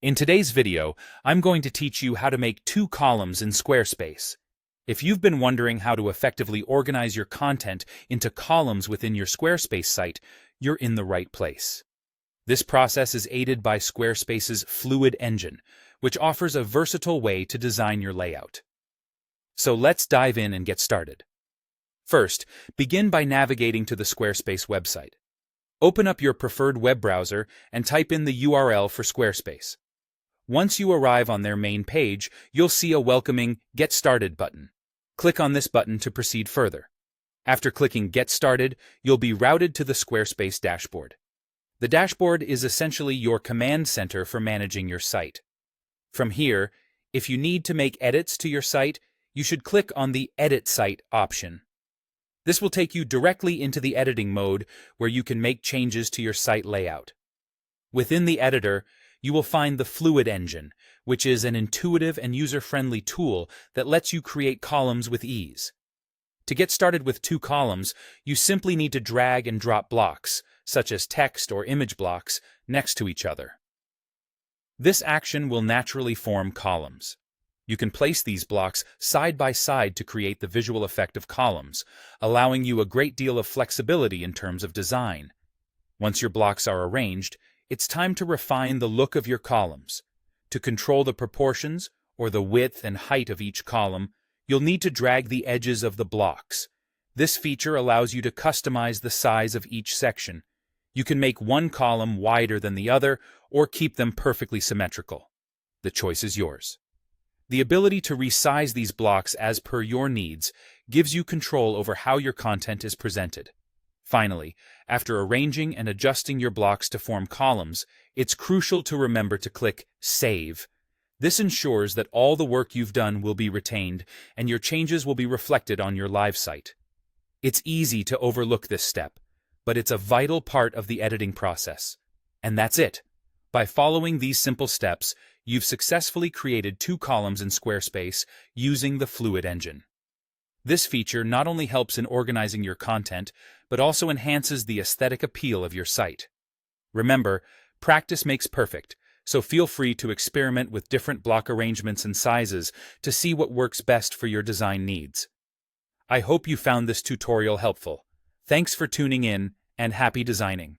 In today's video, I'm going to teach you how to make 2 columns in Squarespace. If you've been wondering how to effectively organize your content into columns within your Squarespace site, you're in the right place. This process is aided by Squarespace's Fluid engine, which offers a versatile way to design your layout. So let's dive in and get started. First, begin by navigating to the Squarespace website. Open up your preferred web browser and type in the URL for Squarespace. Once you arrive on their main page, you'll see a welcoming Get Started button. Click on this button to proceed further. After clicking Get Started, you'll be routed to the Squarespace dashboard. The dashboard is essentially your command center for managing your site. From here, if you need to make edits to your site, you should click on the Edit Site option. This will take you directly into the editing mode where you can make changes to your site layout. Within the editor, you will find the Fluid engine, which is an intuitive and user-friendly tool that lets you create columns with ease. To get started with 2 columns, you simply need to drag and drop blocks, such as text or image blocks, next to each other. This action will naturally form columns. You can place these blocks side by side to create the visual effect of columns, allowing you a great deal of flexibility in terms of design. Once your blocks are arranged, it's time to refine the look of your columns. To control the proportions, or the width and height of each column, you'll need to drag the edges of the blocks. This feature allows you to customize the size of each section. You can make one column wider than the other, or keep them perfectly symmetrical. The choice is yours. The ability to resize these blocks as per your needs gives you control over how your content is presented. Finally, after arranging and adjusting your blocks to form columns, it's crucial to remember to click Save. This ensures that all the work you've done will be retained and your changes will be reflected on your live site. It's easy to overlook this step, but it's a vital part of the editing process. And that's it. By following these simple steps, you've successfully created 2 columns in Squarespace using the Fluid engine. This feature not only helps in organizing your content, but also enhances the aesthetic appeal of your site. Remember, practice makes perfect, so feel free to experiment with different block arrangements and sizes to see what works best for your design needs. I hope you found this tutorial helpful. Thanks for tuning in, and happy designing!